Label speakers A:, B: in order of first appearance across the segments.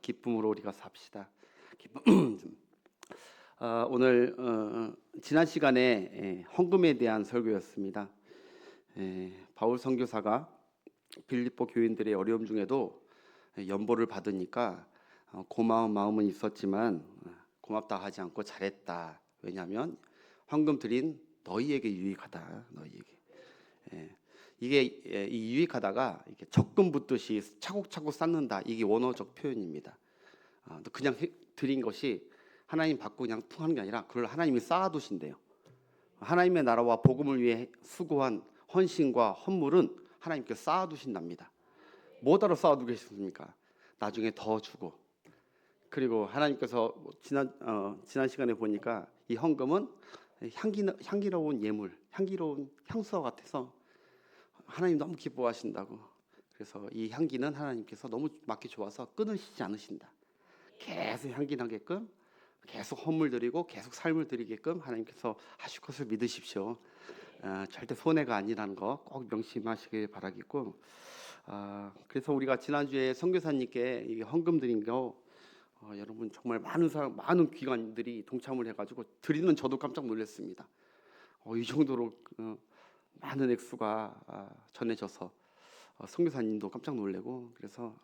A: 기쁨으로 우리가 삽시다. 기쁨. 오늘 지난 시간에 헌금에 대한 설교였습니다. 바울 선교사가 빌립보 교인들의 어려움 중에도 연보를 받으니까 고마운 마음은 있었지만 고맙다 하지 않고 잘했다. 왜냐하면 헌금 드린 너희에게 유익하다. 너희에게. 이게 이 유익하다가 이렇게 적금 붓듯이 차곡차곡 쌓는다. 이게 원어적 표현입니다. 그냥 드린 것이 하나님 받고 그냥 퉁 하는 게 아니라 그걸 하나님이 쌓아두신대요. 하나님의 나라와 복음을 위해 수고한 헌신과 헌물은 하나님께 쌓아두신답니다. 뭐다로 쌓아두고 계십니까? 나중에 더 주고. 그리고 하나님께서 지난 시간에 보니까 이 헌금은 향기로운 예물, 향기로운 향수와 같아서 하나님 너무 기뻐하신다고. 그래서 이 향기는 하나님께서 너무 맡기 좋아서 끊으시지 않으신다. 계속 향기 나게끔, 계속 헌물 드리고 계속 삶을 드리게끔 하나님께서 하실 것을 믿으십시오. 절대 손해가 아니라는 거 꼭 명심하시길 바라겠고, 그래서 우리가 지난주에 선교사님께 이 헌금 드린 거 여러분 정말 많은 기관들이 동참을 해가지고 드리는 저도 깜짝 놀랐습니다. 이 정도로 많은 액수가 전해져서 선교사님도 깜짝 놀래고, 그래서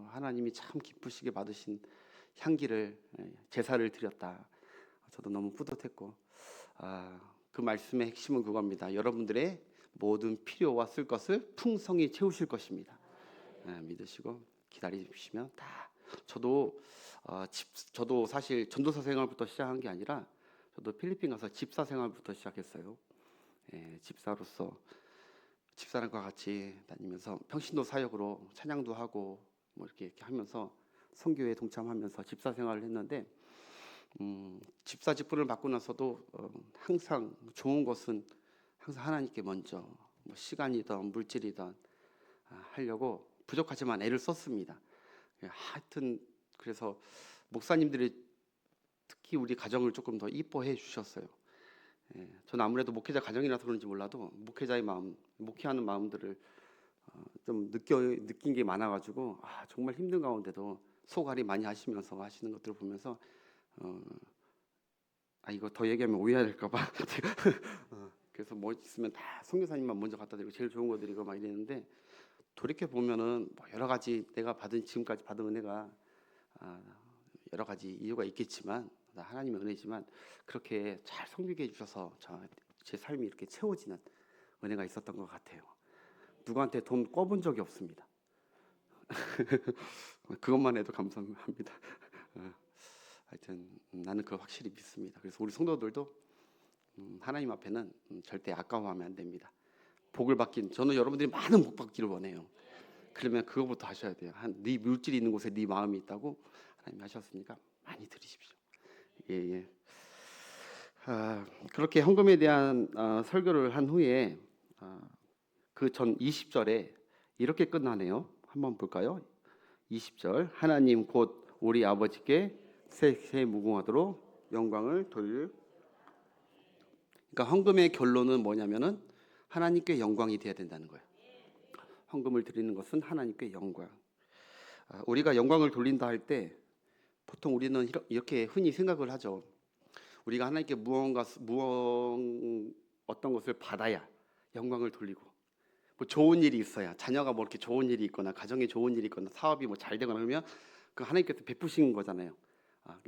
A: 하나님이 참 기쁘시게 받으신 향기를, 제사를 드렸다. 저도 너무 뿌듯했고, 그 말씀의 핵심은 그겁니다. 여러분들의 모든 필요와 쓸 것을 풍성히 채우실 것입니다. 믿으시고 기다리시면 다. 저도 사실 전도사 생활부터 시작한 게 아니라 저도 필리핀 가서 집사 생활부터 시작했어요. 집사로서 집사람과 같이 다니면서 평신도 사역으로 찬양도 하고 뭐 이렇게 하면서 선교에 동참하면서 집사 생활을 했는데, 집사 직분을 맡고 나서도 항상 좋은 것은 항상 하나님께 먼저 뭐 시간이든 물질이든 하려고 부족하지만 애를 썼습니다. 하여튼 그래서 목사님들이 특히 우리 가정을 조금 더 이뻐해 주셨어요. 저는 아무래도 목회자 가정이라서 그런지 몰라도 목회자의 마음, 목회하는 마음들을 좀 느낀 게 많아가지고 정말 힘든 가운데도 소갈이 많이 하시면서 하시는 것들을 보면서 이거 더 얘기하면 오해할까봐 그래서 뭐 있으면 다 선교사님만 먼저 갖다 드리고 제일 좋은 거 드리고 막 이랬는데, 돌이켜 보면은 뭐 여러 가지 내가 지금까지 받은 은혜가 여러 가지 이유가 있겠지만, 하나님의 은혜지만 그렇게 잘 섬기게 해주셔서 제 삶이 이렇게 채워지는 은혜가 있었던 것 같아요. 누구한테 돈 꿔본 적이 없습니다. 그것만 해도 감사합니다. 하여튼 나는 그걸 확실히 믿습니다. 그래서 우리 성도들도 하나님 앞에는 절대 아까워하면 안 됩니다. 복을 저는 여러분들이 많은 복 받기를 원해요. 그러면 그거부터 하셔야 돼요. 네 물질이 있는 곳에 네 마음이 있다고 하나님이 하셨으니까 많이 드리십시오. 예. 그렇게 헌금에 대한 설교를 한 후에 그 전 20절에 이렇게 끝나네요. 한번 볼까요? 20절, 하나님 곧 우리 아버지께 세세 무궁하도록 영광을 돌릴. 그러니까 헌금의 결론은 뭐냐면은 하나님께 영광이 돼야 된다는 거예요. 헌금을 드리는 것은 하나님께 영광. 우리가 영광을 돌린다 할 때 보통 우리는 이렇게 흔히 생각을 하죠. 우리가 하나님께 어떤 것을 받아야 영광을 돌리고, 뭐 좋은 일이 있어야, 자녀가 뭐 이렇게 좋은 일이 있거나 가정에 좋은 일이 있거나 사업이 뭐 잘 되거나 그러면 그 하나님께서 베푸신 거잖아요.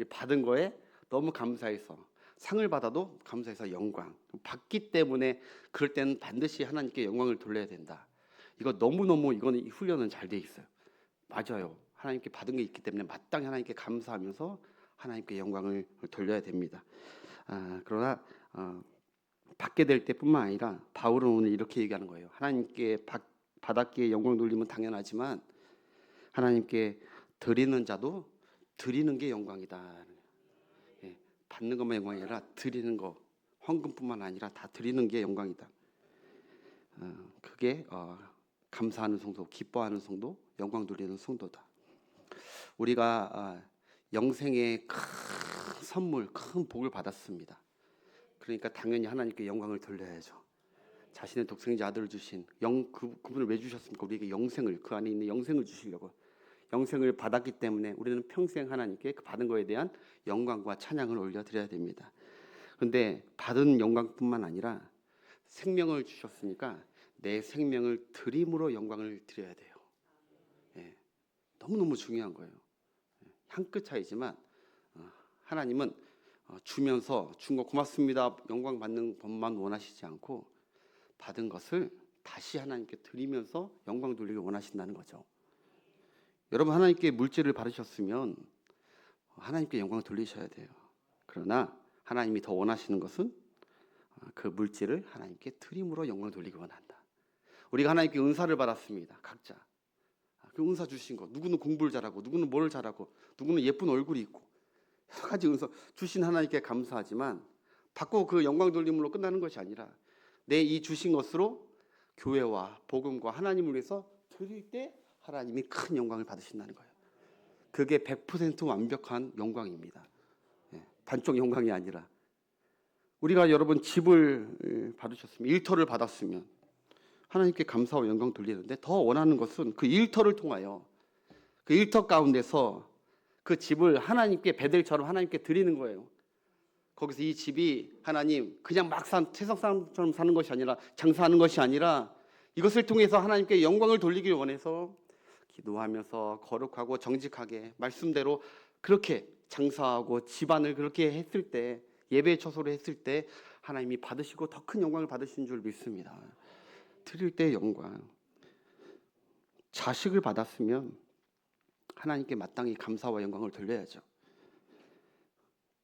A: 받은 거에 너무 감사해서, 상을 받아도 감사해서 영광 받기 때문에 그럴 때는 반드시 하나님께 영광을 돌려야 된다. 이거 너무너무 이거는 훈련은 잘 돼 있어요. 맞아요. 하나님께 받은 게 있기 때문에 마땅히 하나님께 감사하면서 하나님께 영광을 돌려야 됩니다. 그러나 받게 될 때뿐만 아니라 바울은 오늘 이렇게 얘기하는 거예요. 하나님께 받았기에 영광 돌리면 당연하지만 하나님께 드리는 자도 드리는 게 영광이다. 받는 것만 영광이 아니라 드리는 거, 헌금뿐만 아니라 다 드리는 게 영광이다. 그게 감사하는 성도, 기뻐하는 성도, 영광 돌리는 성도다. 우리가 영생의 큰 선물, 큰 복을 받았습니다. 그러니까 당연히 하나님께 영광을 돌려야죠. 자신의 독생자 아들을 주신 그분을 왜 주셨습니까? 우리에게 영생을, 그 안에 있는 영생을 주시려고. 영생을 받았기 때문에 우리는 평생 하나님께 그 받은 것에 대한 영광과 찬양을 올려드려야 됩니다. 그런데 받은 영광뿐만 아니라 생명을 주셨으니까 내 생명을 드림으로 영광을 드려야 돼요. 예, 너무너무 중요한 거예요. 한 끗 차이지만 하나님은 주면서 준 거 고맙습니다, 영광 받는 법만 원하시지 않고 받은 것을 다시 하나님께 드리면서 영광 돌리기 원하신다는 거죠. 여러분, 하나님께 물질을 받으셨으면 하나님께 영광을 돌리셔야 돼요. 그러나 하나님이 더 원하시는 것은 그 물질을 하나님께 드림으로 영광을 돌리기 원한다. 우리가 하나님께 은사를 받았습니다. 각자 그 은사 주신 것, 누구는 공부를 잘하고 누구는 뭘 잘하고 누구는 예쁜 얼굴이 있고 여러 가지 은사 주신 하나님께 감사하지만 받고 그 영광 돌림으로 끝나는 것이 아니라 내 이 주신 것으로 교회와 복음과 하나님을 위해서 드릴 때 하나님이 큰 영광을 받으신다는 거예요. 그게 100% 완벽한 영광입니다. 반쪽 영광이 아니라. 우리가 여러분 집을 받으셨으면, 일터를 받았으면 하나님께 감사와 영광 돌리는데 더 원하는 것은 그 일터를 통하여 그 일터 가운데서 그 집을 하나님께 베델처럼 하나님께 드리는 거예요. 거기서 이 집이 하나님 그냥 막 세상 사람처럼 사는 것이 아니라, 장사하는 것이 아니라 이것을 통해서 하나님께 영광을 돌리길 원해서 기도하면서 거룩하고 정직하게 말씀대로 그렇게 장사하고 집안을 그렇게 했을 때, 예배 처소로 했을 때 하나님이 받으시고 더 큰 영광을 받으신 줄 믿습니다. 드릴 때 영광. 자식을 받았으면 하나님께 마땅히 감사와 영광을 돌려야죠.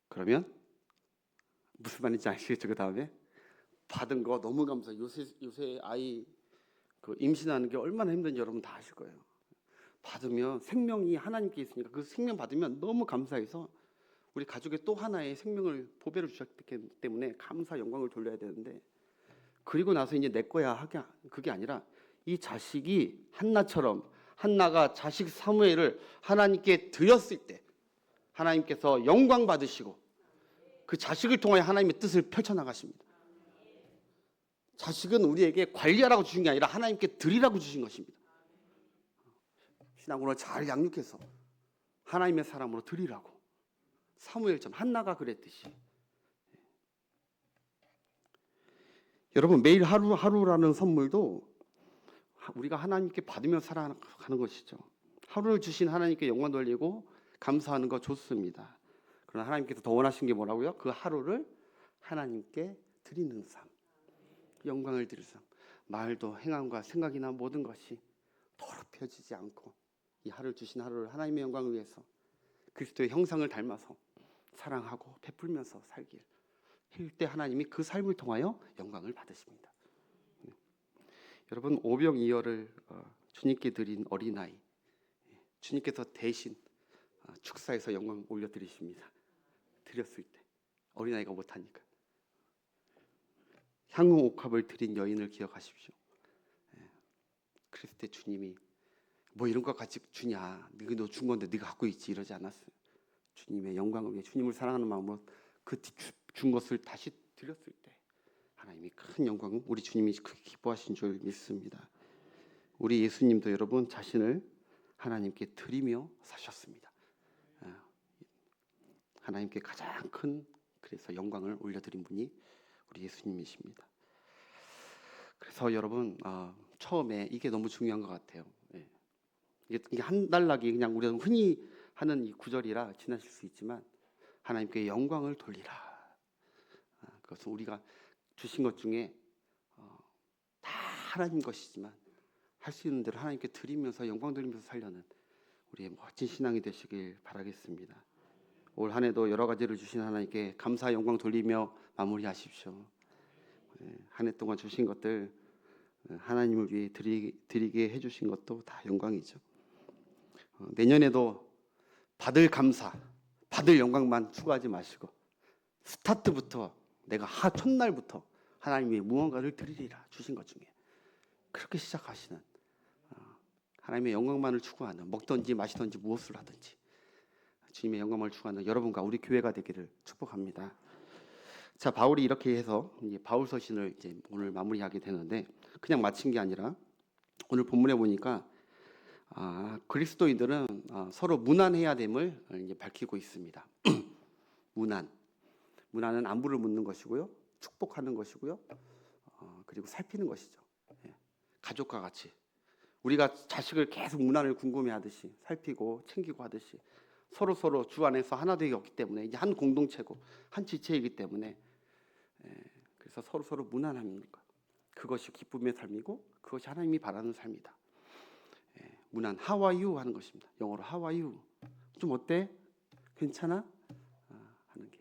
A: 그러면 무슨 말인지 아시겠죠? 그 다음에 받은 거 너무 감사. 요새 아이 그 임신하는 게 얼마나 힘든지 여러분 다 아실 거예요. 받으면 생명이 하나님께 있으니까 그 생명 받으면 너무 감사해서 우리 가족의 또 하나의 생명을 보배를 주셨기 때문에 감사 영광을 돌려야 되는데, 그리고 나서 이제 내 거야 그게 아니라 이 자식이 한나처럼, 한나가 자식 사무엘을 하나님께 드렸을 때 하나님께서 영광 받으시고 그 자식을 통하여 하나님의 뜻을 펼쳐나가십니다. 자식은 우리에게 관리하라고 주신 게 아니라 하나님께 드리라고 주신 것입니다. 신앙으로 잘 양육해서 하나님의 사람으로 드리라고. 사무엘처럼, 한나가 그랬듯이. 여러분, 매일 하루라는 선물도 우리가 하나님께 받으며 살아가는 것이죠. 하루를 주신 하나님께 영광 돌리고 감사하는 거 좋습니다. 그러나 하나님께서 더 원하신 게 뭐라고요? 그 하루를 하나님께 드리는 삶, 영광을 드릴 삶. 말도 행함과 생각이나 모든 것이 더럽혀지지 않고 이 하루를 주신 하루를 하나님의 영광을 위해서 그리스도의 형상을 닮아서 사랑하고 베풀면서 살길 할 때 하나님이 그 삶을 통하여 영광을 받으십니다. 여러분, 오병이어를 주님께 드린 어린아이, 주님께서 대신 축사해서 영광 올려드리십니다. 드렸을 때 어린아이가 못하니까. 향후 옥합을 드린 여인을 기억하십시오. 그랬을 때 주님이 뭐 이런 거 같이 주냐, 너 준 건데 네가 갖고 있지, 이러지 않았어요. 주님의 영광을 위해, 주님을 사랑하는 마음으로 그 준 것을 다시 드렸을 때 하나님이 큰 영광, 우리 주님이 크게 기뻐하신 줄 믿습니다. 우리 예수님도 여러분 자신을 하나님께 드리며 사셨습니다. 하나님께 가장 큰, 그래서 영광을 올려드린 분이 우리 예수님이십니다. 그래서 여러분, 처음에 이게 너무 중요한 것 같아요. 이게 한 달락이 그냥 우리가 흔히 하는 이 구절이라 지나칠 수 있지만, 하나님께 영광을 돌리라. 그것은 우리가 주신 것 중에 다 하나님 것이지만 할 수 있는 대로 하나님께 드리면서 영광 돌리면서 살려는 우리의 멋진 신앙이 되시길 바라겠습니다. 올 한 해도 여러 가지를 주신 하나님께 감사 영광 돌리며 마무리하십시오. 한 해 동안 주신 것들 하나님을 위해 드리게 해주신 것도 다 영광이죠. 내년에도 받을 감사, 받을 영광만 추구하지 마시고 스타트부터 내가 첫날부터 하나님 위해 무언가를 드리리라, 주신 것 중에 그렇게 시작하시는, 하나님의 영광만을 추구하는, 먹든지 마시든지 무엇을 하든지 주님의 영광을 추구하는 여러분과 우리 교회가 되기를 축복합니다. 자, 바울이 이렇게 해서 이제 바울 서신을 이제 오늘 마무리하게 되는데, 그냥 마친 게 아니라 오늘 본문에 보니까 그리스도인들은 서로 무난해야 됨을 이제 밝히고 있습니다. 문안은 안부를 묻는 것이고요, 축복하는 것이고요, 그리고 살피는 것이죠. 예. 가족과 같이 우리가 자식을 계속 문안을 궁금해하듯이 살피고 챙기고 하듯이 서로 주 안에서 하나 되었기 때문에 이제 한 공동체고 한 지체이기 때문에 그래서 서로 무난합니다. 그것이 기쁨의 삶이고 그것이 하나님이 바라는 삶이다. 문안 How are you 하는 것입니다. 영어로 How are you? 좀 어때? 괜찮아? 하는 게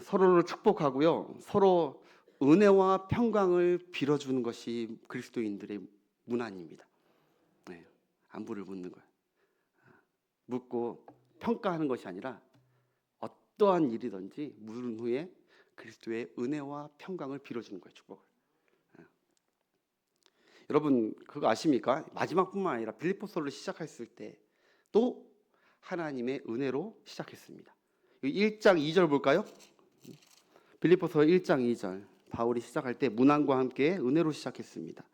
A: 서로를 축복하고요, 서로 은혜와 평강을 빌어주는 것이 그리스도인들의 문안입니다. 안부를 묻는 거예요. 묻고 평가하는 것이 아니라 어떠한 일이든지 물은 후에 그리스도의 은혜와 평강을 빌어주는 거예요. 축복을. 여러분 그거 아십니까? 마지막뿐만 아니라 빌립보서를 시작했을 때 또 하나님의 은혜로 시작했습니다. 1장 2절 볼까요? 빌립보서 1장 2절 바울이 시작할 때 문안과 함께 은혜로 시작했습니다.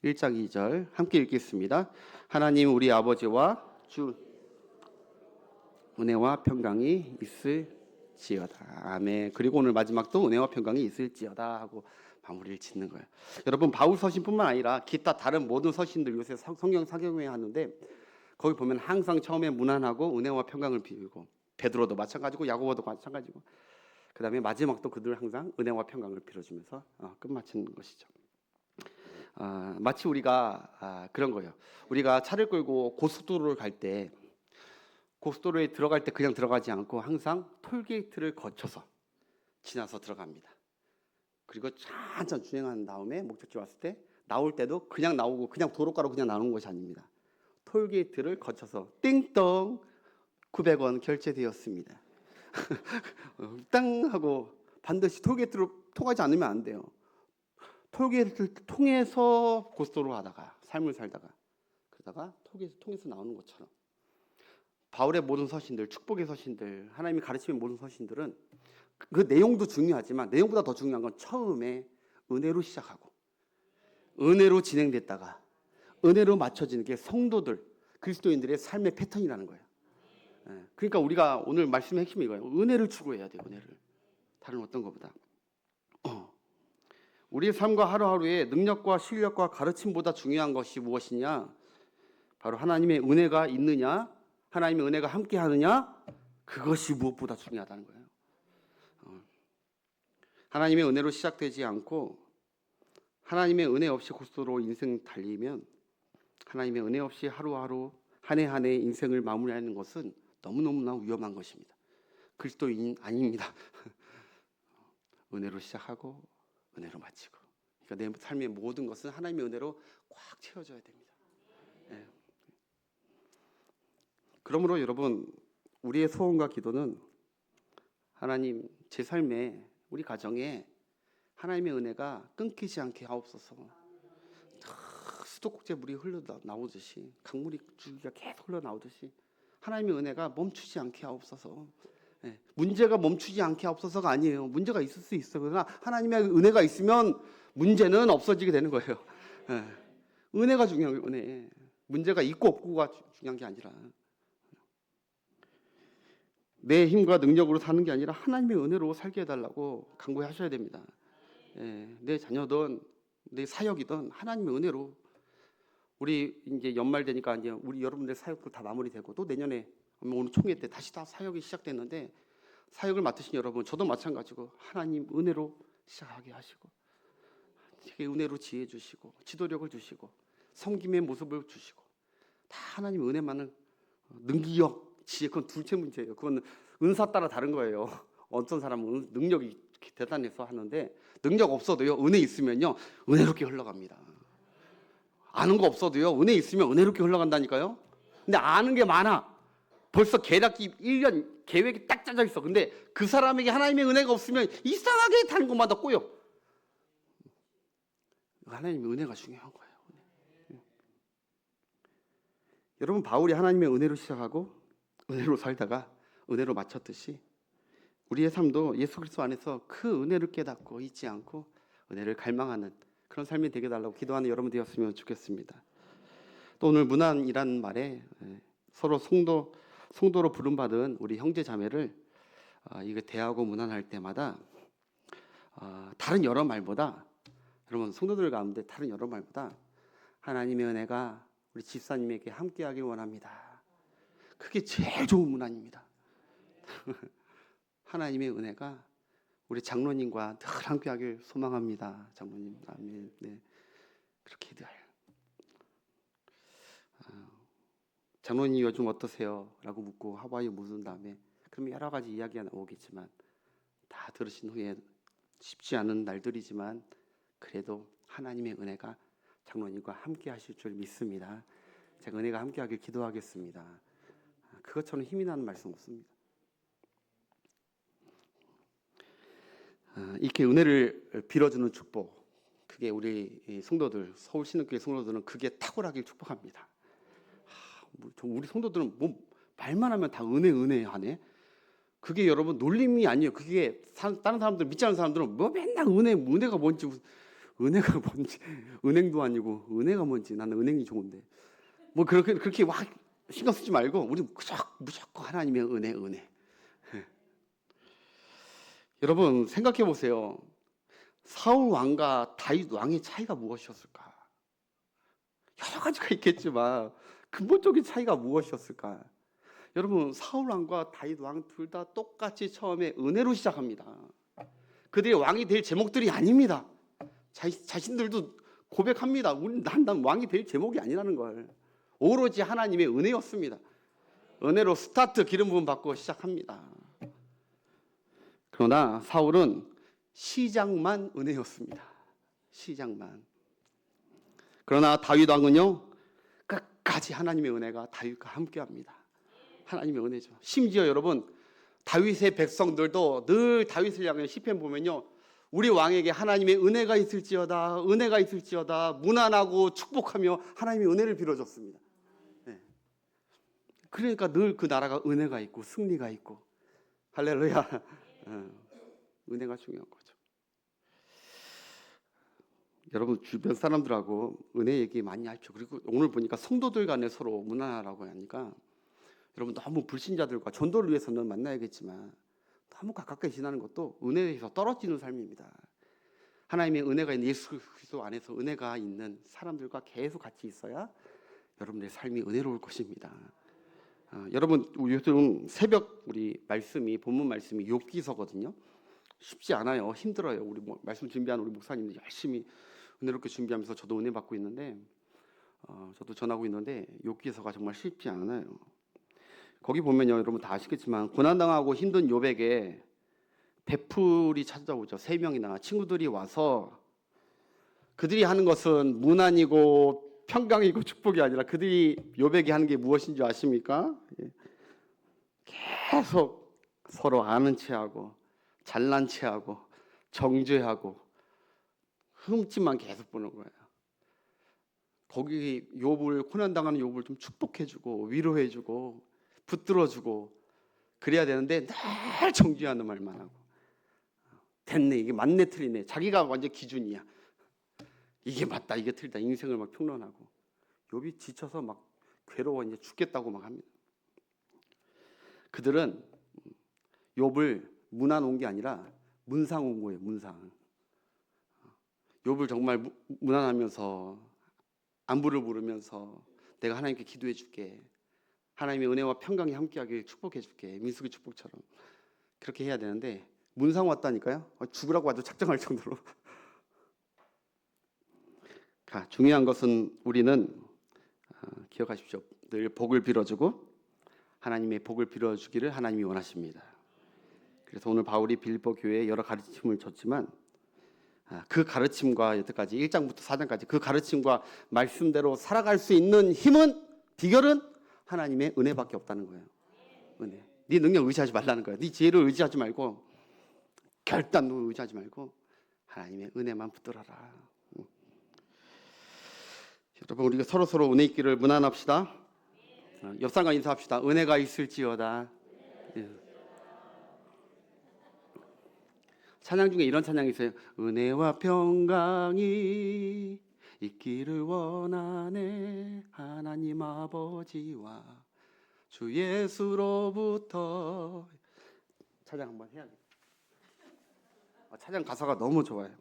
A: 1장 2절 함께 읽겠습니다. 하나님 우리 아버지와 주 은혜와 평강이 있을지어다. 아멘. 그리고 오늘 마지막도 은혜와 평강이 있을지어다 하고 마무리를 짓는 거예요. 여러분 바울 서신뿐만 아니라 기타 다른 모든 서신들 요새 성경 사경회 하는데 거기 보면 항상 처음에 문안하고 은혜와 평강을 빌고, 베드로도 마찬가지고 야고보도 마찬가지고, 그 다음에 마지막도 그들 항상 은혜와 평강을 빌어주면서 끝마치는 것이죠. 마치 우리가 그런 거예요. 우리가 차를 끌고 고속도로를 갈 때 고속도로에 들어갈 때 그냥 들어가지 않고 항상 톨게이트를 거쳐서 지나서 들어갑니다. 그리고 천천히 주행한 다음에 목적지 왔을 때 나올 때도 그냥 나오고 그냥 도로가로 그냥 나오는 것이 아닙니다. 톨게이트를 거쳐서 띵동 900원 결제되었습니다. 땅 하고 반드시 톨게이트로 통하지 않으면 안 돼요. 톨게이트를 통해서 고속도로 가다가 삶을 살다가 그러다가 톨게이트 통해서 나오는 것처럼 바울의 모든 서신들, 축복의 서신들, 하나님이 가르치는 모든 서신들은 그 내용도 중요하지만 내용보다 더 중요한 건 처음에 은혜로 시작하고 은혜로 진행됐다가 은혜로 맞춰지는 게 성도들, 그리스도인들의 삶의 패턴이라는 거예요. 그러니까 우리가 오늘 말씀의 핵심이 이거예요. 은혜를 추구해야 돼요. 은혜를. 다른 어떤 것보다. 우리의 삶과 하루하루의 능력과 실력과 가르침보다 중요한 것이 무엇이냐? 바로 하나님의 은혜가 있느냐? 하나님의 은혜가 함께 하느냐? 그것이 무엇보다 중요하다는 거예요. 하나님의 은혜로 시작되지 않고 하나님의 은혜 없이 고속도로 인생 달리면 하나님의 은혜 없이 하루하루 한 해 한 해 인생을 마무리하는 것은 너무너무나 위험한 것입니다. 그리스도인 아닙니다. 은혜로 시작하고 은혜로 마치고, 그러니까 내 삶의 모든 것은 하나님의 은혜로 꽉 채워져야 됩니다. 그러므로 여러분 우리의 소원과 기도는 하나님 제 삶에 우리 가정에 하나님의 은혜가 끊기지 않게 하옵소서. 수도꼭지에 물이 흘러나오듯이 강물이 줄기가 계속 흘러나오듯이 하나님의 은혜가 멈추지 않게 하옵소서. 문제가 멈추지 않게 하옵소서가 아니에요. 문제가 있을 수 있어요. 그러나 하나님의 은혜가 있으면 문제는 없어지게 되는 거예요. 은혜가 중요한 거예요. 은혜. 문제가 있고 없고가 중요한 게 아니라 내 힘과 능력으로 사는 게 아니라 하나님의 은혜로 살게 해달라고 간구하셔야 됩니다. 내 자녀든 내 사역이든 하나님의 은혜로. 우리 이제 연말 되니까 이제 우리 여러분들 사역도 다 마무리되고 또 내년에 오늘 총회 때 다시 다 사역이 시작됐는데 사역을 맡으신 여러분, 저도 마찬가지고 하나님 은혜로 시작하게 하시고 되게 은혜로 지혜 주시고 지도력을 주시고 섬김의 모습을 주시고 다 하나님 은혜만은 능력, 지혜 그건 둘째 문제예요. 그건 은사 따라 다른 거예요. 어떤 사람은 능력이 대단해서 하는데 능력 없어도요 은혜 있으면요 은혜롭게 흘러갑니다. 아는 거 없어도요 은혜 있으면 은혜롭게 흘러간다니까요. 근데 아는 게 많아. 벌써 계략이 1년 계획이 딱 짜져 있어. 근데 그 사람에게 하나님의 은혜가 없으면 이상하게 다른 것마다 꼬여. 하나님의 은혜가 중요한 거예요. 여러분 바울이 하나님의 은혜로 시작하고 은혜로 살다가 은혜로 마쳤듯이 우리의 삶도 예수 그리스도 안에서 그 은혜를 깨닫고 잊지 않고 은혜를 갈망하는 그런 삶이 되게 달라고 기도하는 여러분 되었으면 좋겠습니다. 또 오늘 문안이라는 말에 서로 성도로 부름받은 우리 형제 자매를 이거 대하고 문안할 때마다 다른 여러 말보다, 여러분 성도들 가운데 다른 여러 말보다 하나님의 은혜가 우리 집사님에게 함께하길 원합니다. 그게 제일 좋은 문안입니다. 하나님의 은혜가 우리 장로님과 늘 함께하길 소망합니다. 장로님, 아멘. 네, 그렇게 늘. 장로님 요즘 어떠세요? 라고 묻고 하와이 묻은 다음에 그러면 여러 가지 이야기가 나오겠지만 다 들으신 후에 쉽지 않은 날들이지만 그래도 하나님의 은혜가 장로님과 함께 하실 줄 믿습니다. 제가 은혜가 함께 하길 기도하겠습니다. 그것처럼 힘이 나는 말씀 없습니다. 이렇게 은혜를 빌어주는 축복, 그게 우리 성도들, 서울신흥교회 성도들은 그게 탁월하길 축복합니다. 우리 성도들은 뭐 말만 하면 다 은혜 하네. 그게 여러분 놀림이 아니에요. 그게 다른 사람들, 믿지 않는 사람들은 뭐 맨날 은혜가 뭔지, 은행도 아니고 은혜가 뭔지, 나는 은행이 좋은데 뭐 그렇게 막 신경 쓰지 말고 우리 무조건 하나님의 은혜. 여러분 생각해 보세요. 사울 왕과 다윗 왕의 차이가 무엇이었을까? 여러 가지가 있겠지만 근본적인 차이가 무엇이었을까? 여러분 사울 왕과 다윗 왕 둘 다 똑같이 처음에 은혜로 시작합니다. 그들이 왕이 될 제목들이 아닙니다. 자신들도 고백합니다. 난 왕이 될 제목이 아니라는 걸. 오로지 하나님의 은혜였습니다. 은혜로 스타트 기름 부음 받고 시작합니다. 그러나 사울은 시작만 은혜였습니다. 시작만. 그러나 다윗 왕은요, 끝까지 하나님의 은혜가 다윗과 함께합니다. 하나님의 은혜죠. 심지어 여러분 다윗의 백성들도 늘 다윗을 향해 시편 보면요, 우리 왕에게 하나님의 은혜가 있을지어다 문안하고 축복하며 하나님의 은혜를 빌어줬습니다. 네. 그러니까 늘 그 나라가 은혜가 있고 승리가 있고, 할렐루야. 은혜가 중요한 거죠. 여러분 주변 사람들하고 은혜 얘기 많이 하십시오. 그리고 오늘 보니까 성도들 간에 서로 문안하라고 하니까 여러분 너무 불신자들과 전도를 위해서는 만나야겠지만 너무 가깝게 지나는 것도 은혜에서 떨어지는 삶입니다. 하나님의 은혜가 있는 예수 그리스도 안에서 은혜가 있는 사람들과 계속 같이 있어야 여러분의 삶이 은혜로울 것입니다. 여러분 요즘 새벽 우리 말씀이 본문 말씀이 욥기서거든요. 쉽지 않아요. 힘들어요. 우리 말씀 준비하는 우리 목사님들 열심히 은혜롭게 준비하면서 저도 은혜 받고 있는데 저도 전하고 있는데 욥기서가 정말 쉽지 않아요. 거기 보면요, 여러분 다 아시겠지만 고난당하고 힘든 욥에게 베풀이 찾아오죠. 3명이나 친구들이 와서 그들이 하는 것은 문안이고 평강이고 축복이 아니라 그들이 욥에게 하는 게 무엇인 줄 아십니까? 계속 서로 아는 체하고 잘난 체하고 정죄하고 흠집만 계속 보는 거예요. 거기 욥을, 고난당하는 욥을 좀 축복해주고 위로해주고 붙들어주고 그래야 되는데 늘 정죄하는 말만 하고, 됐네, 이게 맞네 틀리네, 자기가 완전 기준이야, 이게 맞다 이게 틀리다, 인생을 막 평론하고 욥이 지쳐서 막 괴로워 이제 죽겠다고 막 합니다. 그들은 욥을 문안 온 게 아니라 문상 온 거예요. 문상. 욥을 정말 문안하면서 안부를 물으면서 내가 하나님께 기도해 줄게, 하나님의 은혜와 평강이 함께하길 축복해 줄게, 민수기 축복처럼 그렇게 해야 되는데 문상 왔다니까요. 죽으라고 아주 작정할 정도로. 중요한 것은 우리는 기억하십시오. 늘 복을 빌어주고 하나님의 복을 빌어주기를 하나님이 원하십니다. 그래서 오늘 바울이 빌립보 교회에 여러 가르침을 줬지만 그 가르침과 여태까지 1장부터 4장까지 그 가르침과 말씀대로 살아갈 수 있는 힘은, 비결은 하나님의 은혜밖에 없다는 거예요. 은혜. 네 능력 의지하지 말라는 거예요. 네 지혜를 의지하지 말고, 결단도 의지하지 말고 하나님의 은혜만 붙들어라. 여러분 우리가 서로 은혜 있기를 문안합시다. 옆 사람과 인사합시다. 은혜가 있을지어다. 찬양 중에 이런 찬양이 있어요. 은혜와 평강이 있기를 원하네. 하나님 아버지와 주 예수로부터. 찬양 한번 해야겠다. 찬양 가사가 너무 좋아요.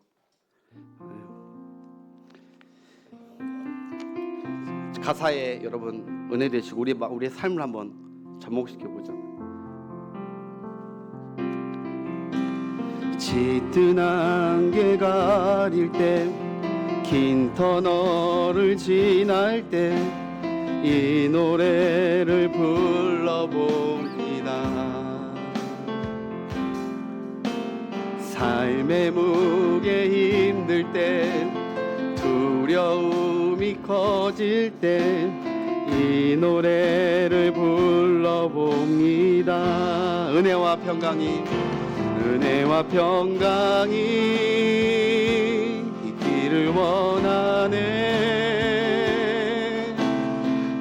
A: 가사에 여러분 은혜 되시고 우리의 삶을 한번 접목시켜 보자. 짙은 안개 가릴 때, 긴 터널을 지날 때 이 노래를 불러봅니다. 삶의 무게 힘들 때, 두려움이 커질 때 이 노래를 불러봅니다. 은혜와 평강이 있기를 원하네.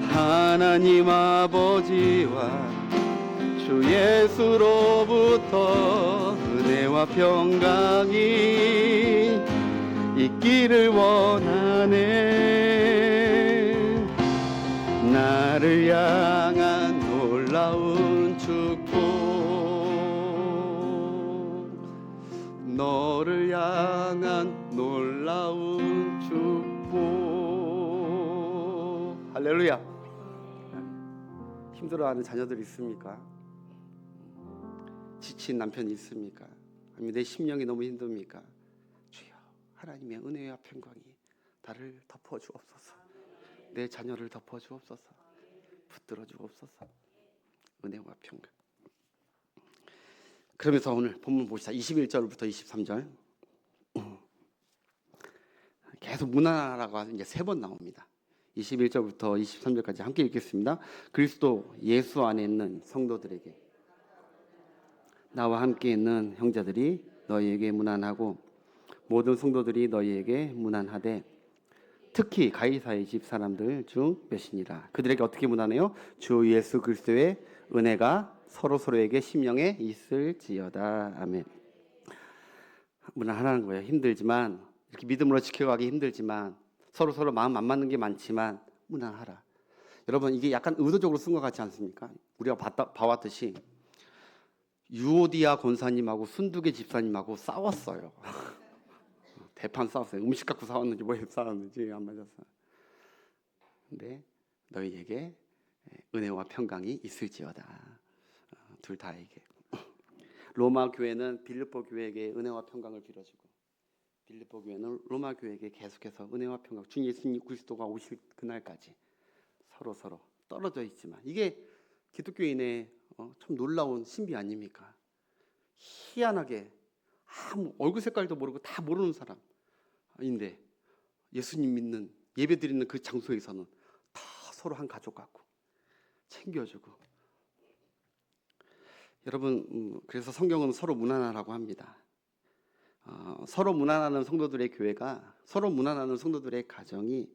A: 하나님 아버지와 주 예수로부터 은혜와 평강이 있기를 원하네. 나를 향한 놀라운 축복, 너를 향한 놀라운 축복. 할렐루야. 힘들어하는 자녀들이 있습니까? 지친 남편이 있습니까? 아니면 내 심령이 너무 힘듭니까? 주여, 하나님의 은혜와 평강이 나를 덮어주옵소서. 내 자녀를 덮어주옵소서. 붙들어주옵소서. 은혜와 평강. 그러면서 오늘 본문 보시다. 21절부터 23절 계속 무난하라고 이제 3번 나옵니다. 21절부터 23절까지 함께 읽겠습니다. 그리스도 예수 안에 있는 성도들에게, 나와 함께 있는 형제들이 너희에게 문안하고 모든 성도들이 너희에게 문안하되, 특히 가이사의 집 사람들 중 몇이니라. 그들에게 어떻게 문안해요? 주 예수 그리스도의 은혜가 서로에게 심령에 있을지어다. 아멘. 문안하라는 거예요. 힘들지만, 이렇게 믿음으로 지켜가기 힘들지만, 서로 마음 안 맞는 게 많지만 문안하라. 여러분, 이게 약간 의도적으로 쓴 것 같지 않습니까? 우리가 봐왔듯이 유오디아 권사님하고 순두개 집사님하고 싸웠어요. 대판 싸웠어요. 음식 갖고 싸웠는지 뭐에 싸웠는지 안 맞았어. 근데 너희에게 은혜와 평강이 있을지어다. 둘 다에게. 로마 교회는 빌립보 교회에게 은혜와 평강을 빌어주고, 빌립보 교회는 로마 교회에게 계속해서 은혜와 평강, 주 예수 그리스도가 오실 그날까지 서로 떨어져 있지만, 이게 기독교인의 참 놀라운 신비 아닙니까? 희한하게 아무 얼굴 색깔도 모르고 다 모르는 사람인데 예수님 믿는, 예배 드리는 그 장소에서는 다 서로 한 가족 같고 챙겨주고. 여러분, 그래서 성경은 서로 문안하라고 합니다. 서로 문안하는 성도들의 교회가, 서로 문안하는 성도들의 가정이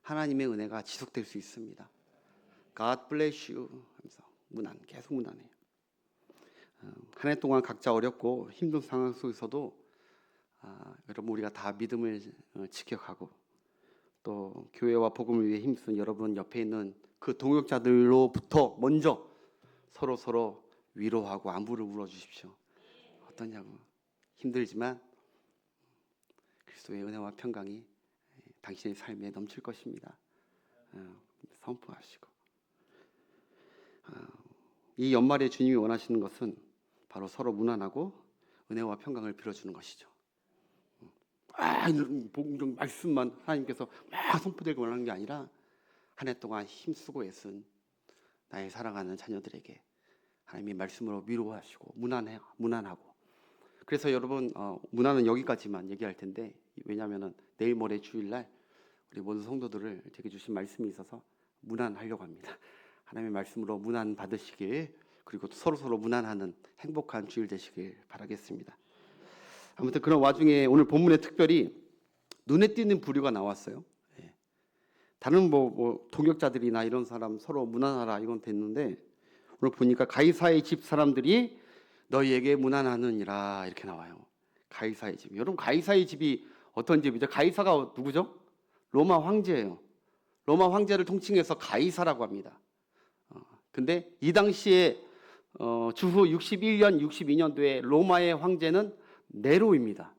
A: 하나님의 은혜가 지속될 수 있습니다. God bless you 하면서 계속 문안해요. 한 해 동안 각자 어렵고 힘든 상황 속에서도 여러분, 우리가 다 믿음을 지켜가고, 또 교회와 복음을 위해 힘쓴 여러분 옆에 있는 그 동역자들로부터 먼저 서로 위로하고 안부를 물어주십시오. 어떠냐고. 힘들지만 그리스도의 은혜와 평강이 당신의 삶에 넘칠 것입니다. 선포하시고. 이 연말에 주님이 원하시는 것은 바로 서로 문안하고 은혜와 평강을 빌어주는 것이죠. 복음 말씀만 하나님께서 막 선포되고 원하는 게 아니라, 한 해 동안 힘쓰고 애쓴 나의 사랑하는 자녀들에게 하나님의 말씀으로 위로하시고 문안하고. 그래서 여러분, 문안은 여기까지만 얘기할 텐데, 왜냐하면 내일 모레 주일날 우리 모든 성도들을 제게 주신 말씀이 있어서 문안하려고 합니다. 하나님의 말씀으로 문안 받으시길, 그리고 서로 문안하는 행복한 주일 되시길 바라겠습니다. 아무튼 그런 와중에 오늘 본문에 특별히 눈에 띄는 부류가 나왔어요. 다른 동역자들이나 이런 사람 서로 문안하라 이건 됐는데, 오늘 보니까 가이사의 집 사람들이 너희에게 문안하느니라 이렇게 나와요. 가이사의 집. 여러분, 가이사의 집이 어떤 집이죠? 가이사가 누구죠? 로마 황제예요. 로마 황제를 통칭해서 가이사라고 합니다. 근데 이 당시에 주후 61년, 62년도에 로마의 황제는 네로입니다.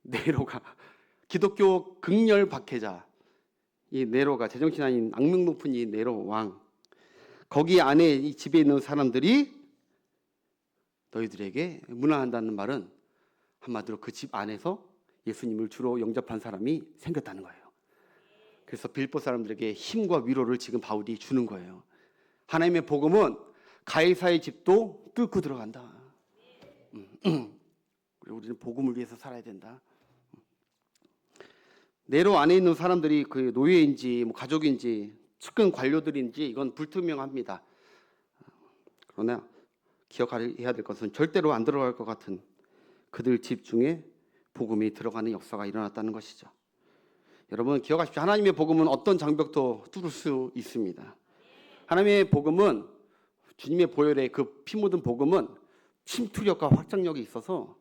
A: 네로가 기독교 극렬 박해자, 이 네로가 제정신 아닌 악명 높은 이 네로 왕, 거기 안에 이 집에 있는 사람들이 너희들에게 문안한다는 말은 한마디로 그 집 안에서 예수님을 주로 영접한 사람이 생겼다는 거예요. 그래서 빌립보 사람들에게 힘과 위로를 지금 바울이 주는 거예요. 하나님의 복음은 가이사의 집도 뚫고 들어간다. 그리고 우리는 복음을 위해서 살아야 된다. 네로 안에 있는 사람들이 그 노예인지 뭐 가족인지 측근 관료들인지 이건 불투명합니다. 그러나 기억해야 될 것은 절대로 안 들어갈 것 같은 그들 집 중에 복음이 들어가는 역사가 일어났다는 것이죠. 여러분 기억하십시오. 하나님의 복음은 어떤 장벽도 뚫을 수 있습니다. 하나님의 복음은 주님의 보혈의 그 피 묻은 복음은 침투력과 확장력이 있어서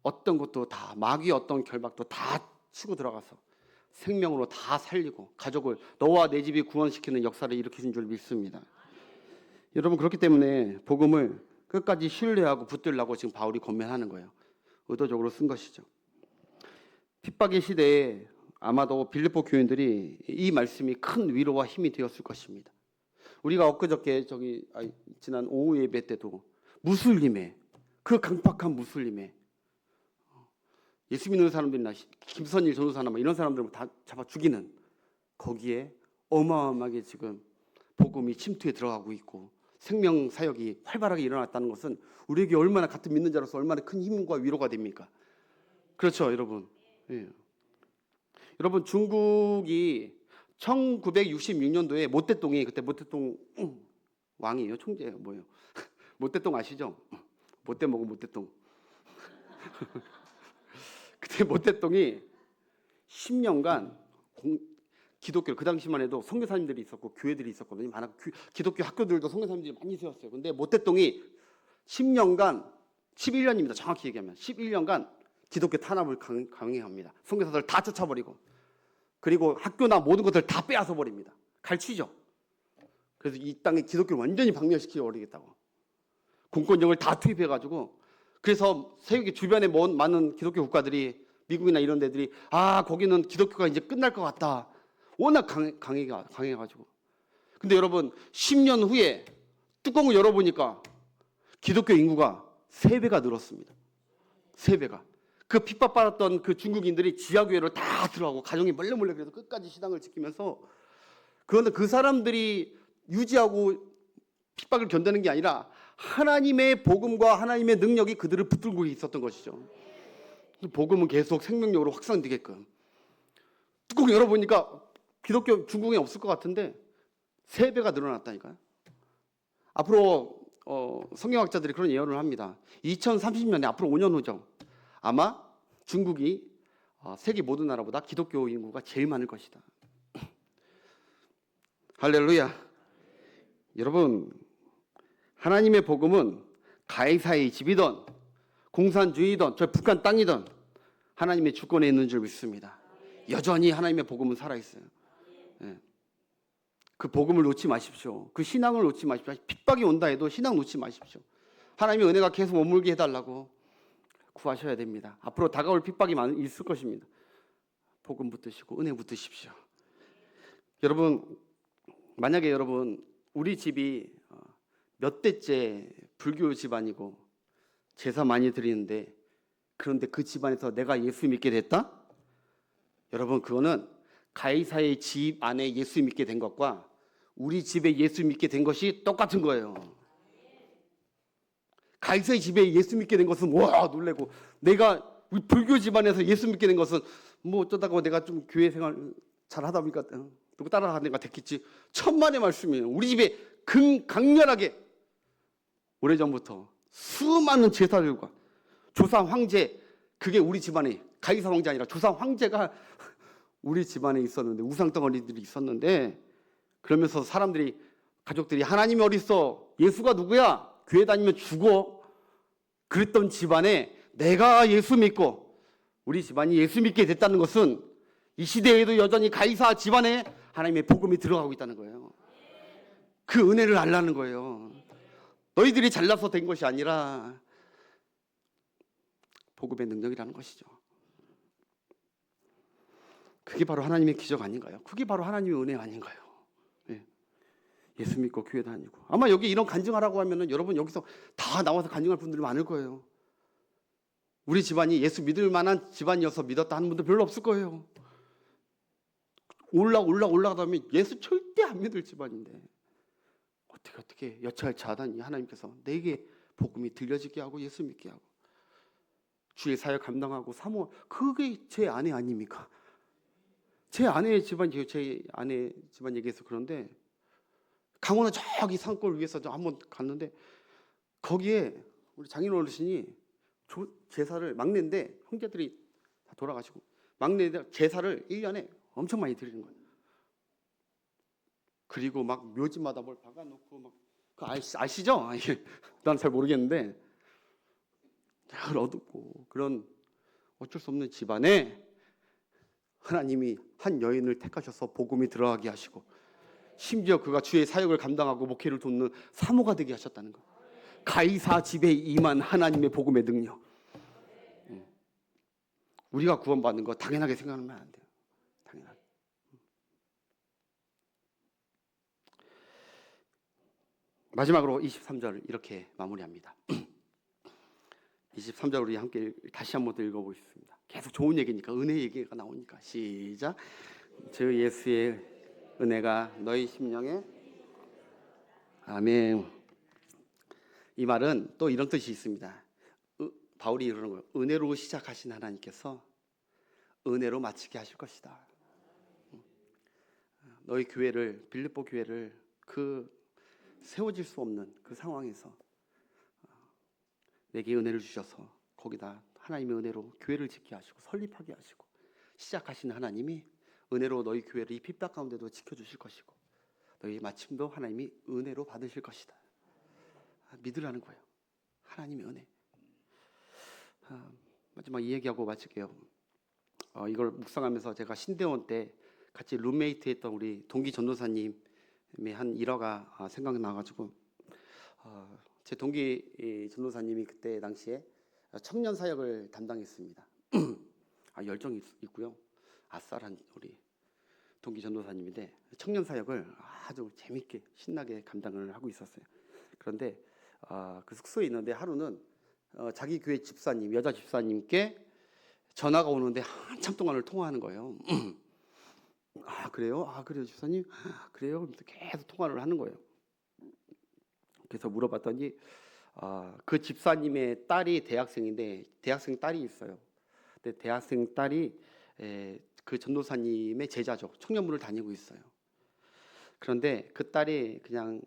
A: 어떤 것도 다 마귀의 어떤 결박도 다 치고 들어가서 생명으로 다 살리고 가족을 너와 내 집이 구원시키는 역사를 일으키신 줄 믿습니다. 여러분 그렇기 때문에 복음을 끝까지 신뢰하고 붙들라고 지금 바울이 권면하는 거예요. 의도적으로 쓴 것이죠. 핍박의 시대에 아마도 빌립보 교인들이 이 말씀이 큰 위로와 힘이 되었을 것입니다. 우리가 엊그저께 지난 오후 예배 때도 무슬림의 그 강팍한 무슬림의 예수 믿는 사람들이나 김선일 전도사나 이런 사람들을 다 잡아 죽이는 거기에 어마어마하게 지금 복음이 침투에 들어가고 있고 생명 사역이 활발하게 일어났다는 것은 우리에게 얼마나 같은 믿는 자로서 얼마나 큰 힘과 위로가 됩니까? 그렇죠, 여러분. 예. 여러분 중국이 1966년도에 모태똥이 그때 모태똥 왕이에요, 총재예요, 뭐예요? 모태똥 아시죠? 모태 먹은 모태똥. 그때 모태똥이 10년간 기독교 그 당시만 해도 선교사님들이 있었고 교회들이 있었거든요. 많아 기독교 학교들도 선교사님들이 많이 세웠어요. 근데 모태똥이 10년간 11년입니다. 정확히 얘기하면 11년간 기독교 탄압을 강행합니다. 선교사들 다 쫓아버리고 그리고 학교나 모든 것들 다 빼앗아 버립니다. 갈취죠. 그래서 이 땅에 기독교를 완전히 박멸시켜 버리겠다고 공권력을 다 투입해가지고 그래서 세계 주변에 많은 기독교 국가들이 미국이나 이런 데들이 거기는 기독교가 이제 끝날 것 같다. 워낙 강해가지고. 근데 여러분 10년 후에 뚜껑을 열어보니까 기독교 인구가 3배가 늘었습니다. 3배가. 그 핍박받았던 그 중국인들이 지하교회를 다 들어가고 가정이 몰래 그래서 끝까지 신앙을 지키면서 그런데 그 사람들이 유지하고 핍박을 견디는 게 아니라 하나님의 복음과 하나님의 능력이 그들을 붙들고 있었던 것이죠. 복음은 계속 생명력으로 확산되게끔. 뚜껑 열어보니까 기독교 중국에 없을 것 같은데 3배가 늘어났다니까요. 앞으로 성경학자들이 그런 예언을 합니다. 2030년에 앞으로 5년 후죠. 아마 중국이 세계 모든 나라보다 기독교 인구가 제일 많을 것이다. 할렐루야. 여러분 하나님의 복음은 가이사의 집이든 공산주의든 저 북한 땅이든 하나님의 주권에 있는 줄 믿습니다. 여전히 하나님의 복음은 살아있어요. 예. 그 복음을 놓지 마십시오. 그 신앙을 놓지 마십시오. 핍박이 온다 해도 신앙 놓지 마십시오. 하나님의 은혜가 계속 머물게 해달라고 구하셔야 됩니다. 앞으로 다가올 핍박이 있을 것입니다. 복음 붙드시고 은혜 붙드십시오. 여러분 만약에 여러분 우리 집이 몇 대째 불교 집안이고 제사 많이 드리는데 그런데 그 집안에서 내가 예수 믿게 됐다? 여러분 그거는 가이사의 집 안에 예수 믿게 된 것과 우리 집에 예수 믿게 된 것이 똑같은 거예요. 가이사의 집에 예수 믿게 된 것은 와 놀래고 내가 우리 불교 집안에서 예수 믿게 된 것은 뭐 어쩌다가 내가 좀 교회 생활 잘 하다 보니까 누구 따라가는 가 됐겠지. 천만의 말씀이에요. 우리 집에 강렬하게 오래전부터 수많은 제사들과 조상 황제 그게 우리 집안에 가이사 황제 아니라 조상 황제가 우리 집안에 있었는데 우상 덩어리들이 있었는데 그러면서 사람들이 가족들이 하나님이 어딨어? 예수가 누구야? 교회 다니면 죽어. 그랬던 집안에 내가 예수 믿고 우리 집안이 예수 믿게 됐다는 것은 이 시대에도 여전히 가이사 집안에 하나님의 복음이 들어가고 있다는 거예요. 그 은혜를 알라는 거예요. 너희들이 잘나서 된 것이 아니라 복음의 능력이라는 것이죠. 그게 바로 하나님의 기적 아닌가요? 그게 바로 하나님의 은혜 아닌가요? 예. 예수 믿고 교회 다니고. 아마 여기 이런 간증하라고 하면은 여러분 여기서 다 나와서 간증할 분들이 많을 거예요. 우리 집안이 예수 믿을 만한 집안이어서 믿었다 하는 분들 별로 없을 거예요. 올라가다 보면 예수 절대 안 믿을 집안인데 어떻게 여차여차 하다니 하나님께서 내게 복음이 들려지게 하고 예수 믿게 하고 주의 사역 감당하고 사모, 그게 제 아내 아닙니까? 제 아내 집안 얘기해서 그런데 강원도 저기 산골 위에서 한번 갔는데 거기에 우리 장인 어르신이 제사를, 막내인데 형제들이 다 돌아가시고 막내들 제사를 1년에 엄청 많이 드리는 거예요. 그리고 막 묘지마다 뭘 박아놓고 막 그 아시죠? 난 잘 모르겠는데 늘 어둡고 그런 어쩔 수 없는 집안에 하나님이 한 여인을 택하셔서 복음이 들어가게 하시고 심지어 그가 주의 사역을 감당하고 목회를 돕는 사모가 되게 하셨다는 거. 가이사 집에 임한 하나님의 복음의 능력. 우리가 구원받는 거 당연하게 생각하면 안 돼요. 당연하게. 마지막으로 23절 이렇게 마무리합니다. 23절 우리 함께 다시 한번 더 읽어보겠습니다. 계속 좋은 얘기니까, 은혜 얘기가 나오니까. 시작. 주 예수의 은혜가 너희 심령에. 아멘. 이 말은 또 이런 뜻이 있습니다. 바울이 이러는 거예요. 은혜로 시작하신 하나님께서 은혜로 마치게 하실 것이다. 너희 교회를, 빌립보 교회를 그 세워질 수 없는 그 상황에서 내게 은혜를 주셔서 거기다 하나님의 은혜로 교회를 짓게 하시고 설립하게 하시고 시작하신 하나님이 은혜로 너희 교회를 이 핍박 가운데도 지켜주실 것이고 너희 마침도 하나님이 은혜로 받으실 것이다. 믿으라는 거예요. 하나님의 은혜. 마지막 이 얘기하고 마칠게요. 이걸 묵상하면서 제가 신대원 때 같이 룸메이트 했던 우리 동기 전도사님의 한 일화가 생각나가지고 제 동기 전도사님이 그때 당시에 청년 사역을 담당했습니다. 열정이 있고요. 아싸란 우리 동기 전도사님인데 청년 사역을 아주 재밌게 신나게 감당을 하고 있었어요. 그런데 그 숙소에 있는데 하루는 자기 교회 집사님, 여자 집사님께 전화가 오는데 한참 동안을 통화하는 거예요. 그래요? 그래요 집사님? 그래요? 계속 통화를 하는 거예요. 그래서 물어봤더니 그 집사님의 딸이 대학생인데 대학생 딸이 있어요. 근데 대학생 딸이 그 전도사님의 제자죠. 청년부를 다니고 있어요. 그런데 그 딸이 그냥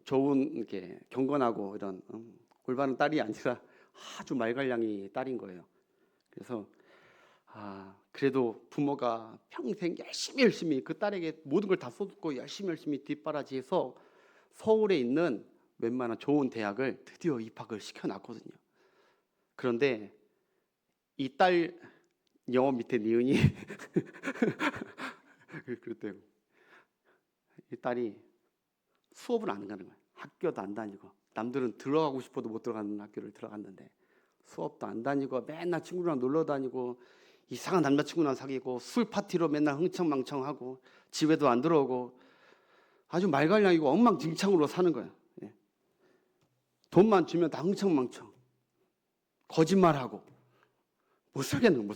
A: 좋은 이렇게 경건하고 이런 올바른 딸이 아니라 아주 말갈량이 딸인 거예요. 그래서 그래도 부모가 평생 열심히 그 딸에게 모든 걸 다 쏟고 열심히 뒷바라지해서 서울에 있는 웬만한 좋은 대학을 드디어 입학을 시켜놨거든요. 그런데 이 딸 영어 밑에 니은이 그랬대요. 이 딸이 수업을 안 가는 거예요. 학교도 안 다니고 남들은 들어가고 싶어도 못 들어가는 학교를 들어갔는데 수업도 안 다니고 맨날 친구랑 놀러 다니고 이상한 남자친구랑 사귀고 술 파티로 맨날 흥청망청하고 집에도 안 들어오고 아주 말갈량이고 엉망진창으로 사는 거예요. 돈만 주면 다 흥청망청 거짓말하고 못 살겠는.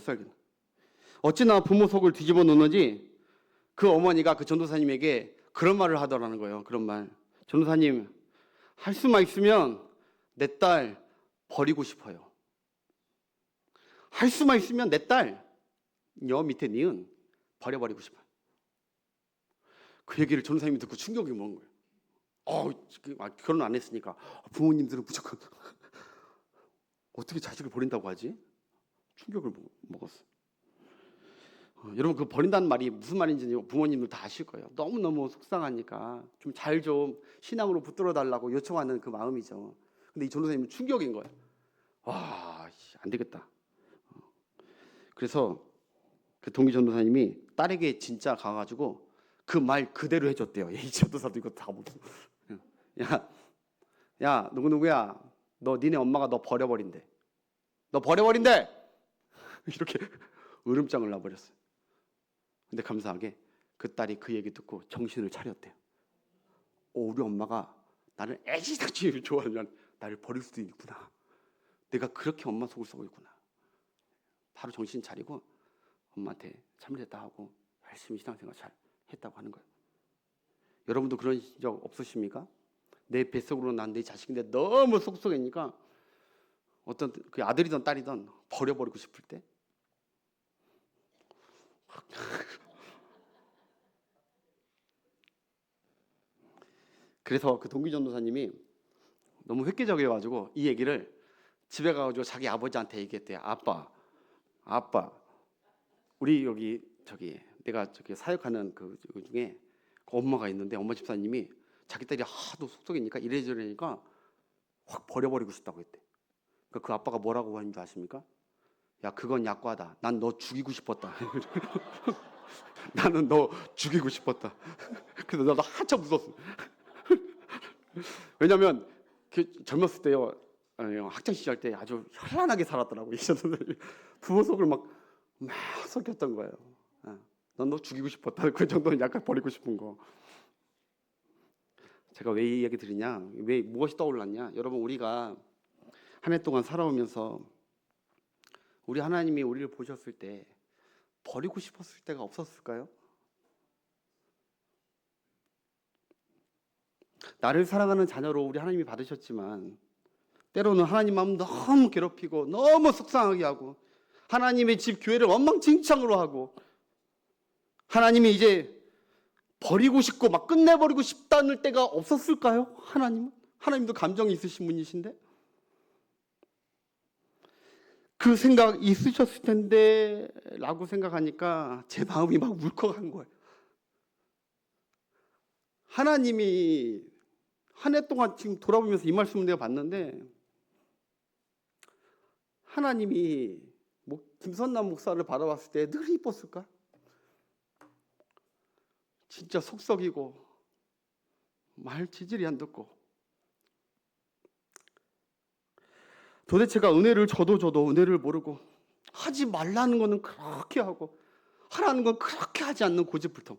A: 어찌나 부모 속을 뒤집어 놓는지 그 어머니가 그 전도사님에게 그런 말을 하더라는 거예요. 그런 말. 전도사님, 할 수만 있으면 내 딸 버리고 싶어요. 할 수만 있으면 내 딸, 여 밑에 니은 버려버리고 싶어요. 그 얘기를 전도사님이 듣고 충격이 먹은 거예요. 결혼 안 했으니까 부모님들은 무조건 어떻게 자식을 버린다고 하지? 충격을 먹었어요. 여러분 그 버린다는 말이 무슨 말인지 부모님들 다 아실 거예요. 너무너무 속상하니까 좀 신앙으로 붙들어 달라고 요청하는 그 마음이죠. 근데 이 전도사님은 충격인 거예요. 안 되겠다. 그래서 그 동기 전도사님이 딸에게 진짜 가가지고 그 말 그대로 해줬대요. 이 전도사도 이거 다 보고, 야 누구야, 너 니네 엄마가 너 버려버린대. 너 버려버린대. 이렇게 으름장을 놔버렸어요. 근데 감사하게 그 딸이 그 얘기 듣고 정신을 차렸대요. 우리 엄마가 나를 애지중지 좋아하면 나를 버릴 수도 있구나. 내가 그렇게 엄마 속을 썩고 있구나. 바로 정신 차리고 엄마한테 참으랬다 하고 열심히 신앙생활 잘 했다고 하는 거예요. 여러분도 그런 적 없으십니까? 내 뱃속으로 난 내 자식인데 너무 속속이니까 어떤 그 아들이든 딸이든 버려버리고 싶을 때 그래서 그 동기 전도사님이 너무 획기적이어가지고 이 얘기를 집에 가가지고 자기 아버지한테 얘기했대요. 아빠, 우리 여기 내가 사역하는 그 중에 그 엄마가 있는데 엄마 집사님이 자기 딸이 하도 속속이니까 이래저래니까 확 버려버리고 싶다고 했대. 그러니까 그 아빠가 뭐라고 하는 줄 아십니까? 야, 그건 약과다. 난 너 죽이고 싶었다. 나는 너 죽이고 싶었다. 그래서 나도 한참 웃었어. 왜냐면 젊었을 때요, 학창 시절 때 아주 현란하게 살았더라고. 부모 속을 막 썩였던 거예요. 난 너 죽이고 싶었다. 그 정도는 약간 버리고 싶은 거. 제가 왜 이 얘기 드리냐, 왜 무엇이 떠올랐냐, 여러분 우리가 한 해 동안 살아오면서 우리 하나님이 우리를 보셨을 때 버리고 싶었을 때가 없었을까요? 나를 사랑하는 자녀로 우리 하나님이 받으셨지만 때로는 하나님 마음 너무 괴롭히고 너무 속상하게 하고 하나님의 집 교회를 엉망진창으로 하고 하나님이 이제 버리고 싶고 막 끝내버리고 싶다는 때가 없었을까요? 하나님도 감정이 있으신 분이신데 그 생각 있으셨을 텐데 라고 생각하니까 제 마음이 막 울컥한 거예요. 하나님이 한 해 동안 지금 돌아보면서 이 말씀을 내가 봤는데 하나님이 김선남 목사를 바라봤을 때 늘 이뻤을까? 진짜 속썩이고 말 지질이 안 듣고 도대체가 은혜를 줘도 은혜를 모르고 하지 말라는 거는 그렇게 하고 하라는 건 그렇게 하지 않는 고집불통.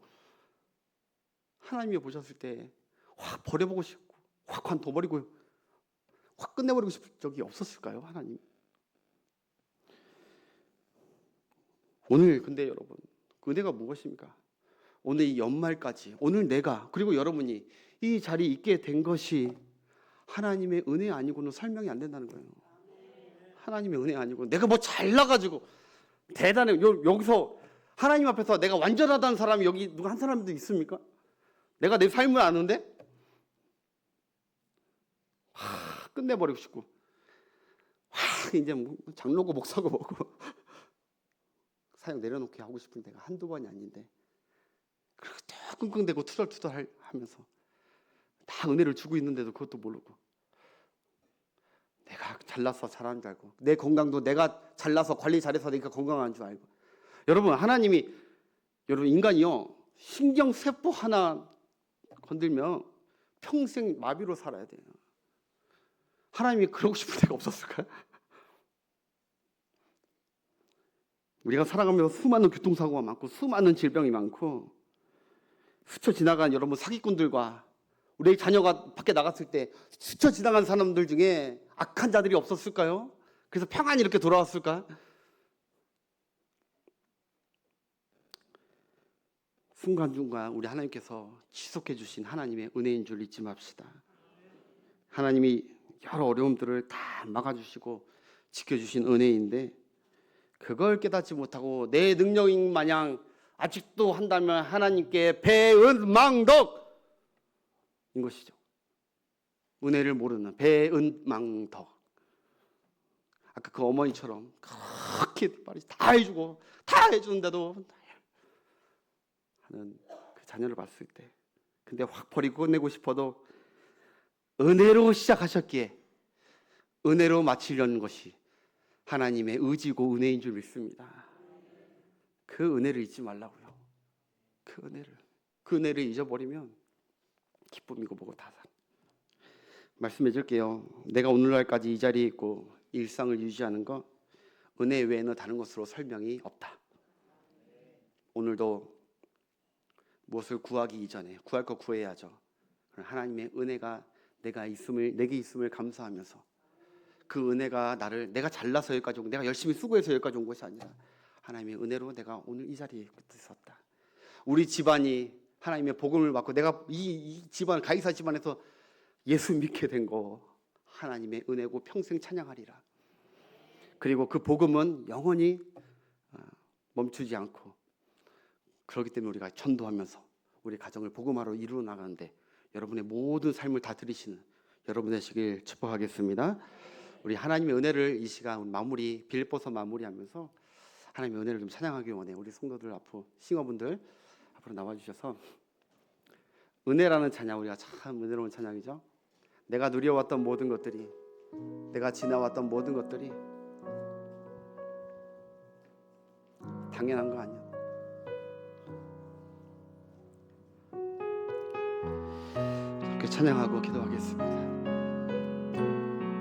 A: 하나님이 보셨을 때 확 버려보고 싶고 확 관둬버리고 확 끝내버리고 싶을 적이 없었을까요? 하나님. 오늘 근데 여러분 은혜가 무엇입니까? 오늘 이 연말까지 오늘 내가 그리고 여러분이 이 자리에 있게 된 것이 하나님의 은혜 아니고는 설명이 안 된다는 거예요. 하나님의 은혜 아니고 내가 뭐 잘나가지고 대단해. 여기서 하나님 앞에서 내가 완전하다는 사람이 여기 누가 한 사람도 있습니까? 내가 내 삶을 아는데 끝내버리고 싶고 이제 장로고 목사고 뭐고 사역 내려놓게 하고 싶은 데가 한두 번이 아닌데 그렇게 또 끙끙대고 투덜투덜 하면서 다 은혜를 주고 있는데도 그것도 모르고 내가 잘나서 잘하는 줄 알고 내 건강도 내가 잘나서 관리 잘해서 내가 건강한 줄 알고 여러분 인간이요 신경세포 하나 건들면 평생 마비로 살아야 돼요. 하나님이 그러고 싶을 때가 없었을까요? 우리가 살아가면서 수많은 교통사고가 많고 수많은 질병이 많고 스쳐 지나간 여러분 사기꾼들과 우리 자녀가 밖에 나갔을 때 스쳐 지나간 사람들 중에 악한 자들이 없었을까요? 그래서 평안히 이렇게 돌아왔을까? 순간순간 우리 하나님께서 지속해 주신 하나님의 은혜인 줄 잊지 맙시다. 하나님이 여러 어려움들을 다 막아주시고 지켜주신 은혜인데 그걸 깨닫지 못하고 내 능력인 마냥 아직도 한다면 하나님께 배은망덕인 것이죠. 은혜를 모르는 배은망덕. 아까 그 어머니처럼 그렇게 말이 다 해주고 다 해주는데도 하는 그 자녀를 봤을 때 근데 확 버리고 끝내고 싶어도 은혜로 시작하셨기에 은혜로 마치려는 것이 하나님의 의지고 은혜인 줄 믿습니다. 그 그 은혜를 잊지 말라고요. 그 은혜를 잊어버리면 기쁨이고 뭐고 다 사. 말씀해 줄게요. 내가 오늘날까지 이 자리에 있고 일상을 유지하는 거 은혜 외에는 다른 것으로 설명이 없다. 오늘도 무엇을 구하기 이전에 구할 거 구해야죠. 하나님의 은혜가 내게 있음을 감사하면서 그 은혜가 내가 잘나서 여기까지 온, 내가 열심히 수고해서 여기까지 온 것이 아니라 하나님의 은혜로 내가 오늘 이 자리에 있었다. 우리 집안이 하나님의 복음을 받고 내가 이 집안 가이사 집안에서 예수 믿게 된 거 하나님의 은혜고 평생 찬양하리라. 그리고 그 복음은 영원히 멈추지 않고, 그렇기 때문에 우리가 전도하면서 우리 가정을 복음화로 이루어 나가는데 여러분의 모든 삶을 다 들이시는 여러분 되시길 축복하겠습니다. 우리 하나님의 은혜를 이 시간 빌립보서 마무리하면서 하나님의 은혜를 좀 찬양하기 원해. 우리 성도들 앞으로 싱어분들 앞으로 나와주셔서 은혜라는 찬양, 우리가 참 은혜로운 찬양이죠. 내가 누려왔던 모든 것들이, 내가 지나왔던 모든 것들이 당연한 거 아니야. 이렇게 찬양하고 기도하겠습니다.